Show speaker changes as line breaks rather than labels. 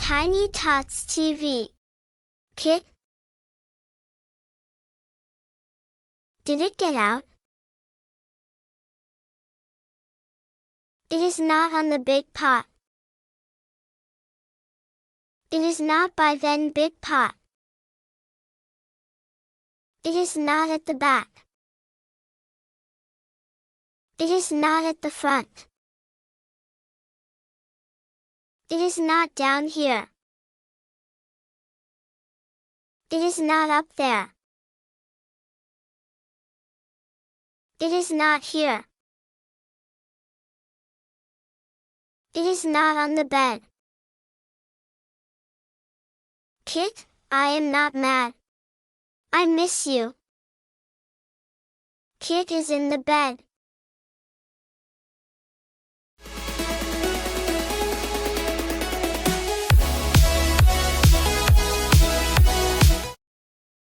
Tiny Tots TV. Kit? Did it get out? It is not on the big pot. It is not by then big pot. It is not at the back. It is not at the front. It is not down here. It is not up there. It is not here. It is not on the bed. Kit, I am not mad. I miss you. Kit is in the bed.